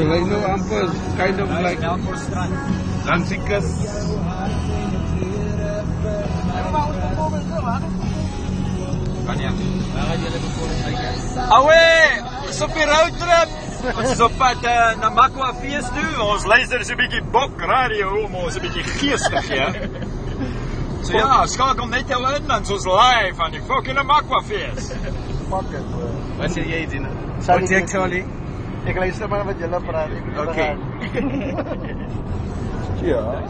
Rhino amper is kind of like Lansikas. Awee, so op die roadtrip. Ons is op pad na Makwa fees toe. Ons luister so 'n bietjie Bok radio om ons 'n bietjie gees te gee. So ja, skakel net jou in dan ons live aan die fucking Makwa fees. Fuck it. Wat sê jy Dina? Wat sê Charlie? Ek luister maar wat julle praat. Okay. Ja.